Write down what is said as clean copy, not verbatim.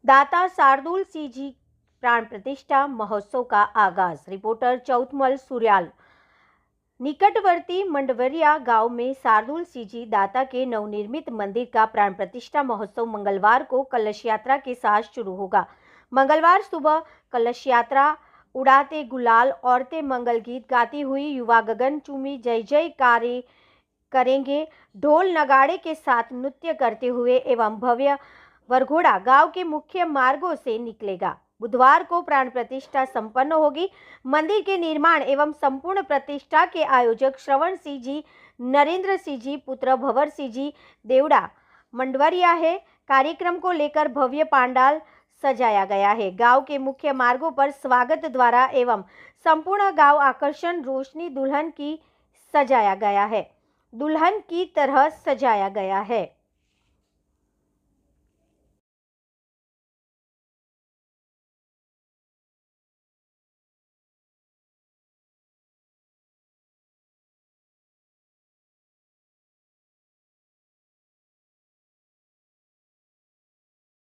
दाता शार्दुल सिंह जी प्राण प्रतिष्ठा महोत्सव का आगाज। रिपोर्टर चौथमल सुरयाल। निकटवर्ती मंडवरिया गांव में शार्दुल सिंह जी दाता के नवनिर्मित मंदिर का प्राण प्रतिष्ठा महोत्सव मंगलवार को कलश यात्रा के साथ शुरू होगा। मंगलवार सुबह कलश यात्रा उड़ाते गुलाल, औरतें मंगल गीत गाती हुई, युवा गगन चूमी जय जयकारे करेंगे। ढोल नगाड़े के साथ नृत्य करते हुए एवं भव्य वरघोड़ा गांव के मुख्य मार्गों से निकलेगा। बुधवार को प्राण प्रतिष्ठा संपन्न होगी। मंदिर के निर्माण एवं संपूर्ण प्रतिष्ठा के आयोजक श्रवण सिंह जी, नरेंद्र सिंह जी पुत्र भंवर सिंह जी देवड़ा मंडवरिया है। कार्यक्रम को लेकर भव्य पंडाल सजाया गया है। गांव के मुख्य मार्गों पर स्वागत द्वारा एवं संपूर्ण गांव आकर्षण रोशनी दुल्हन की तरह सजाया गया है।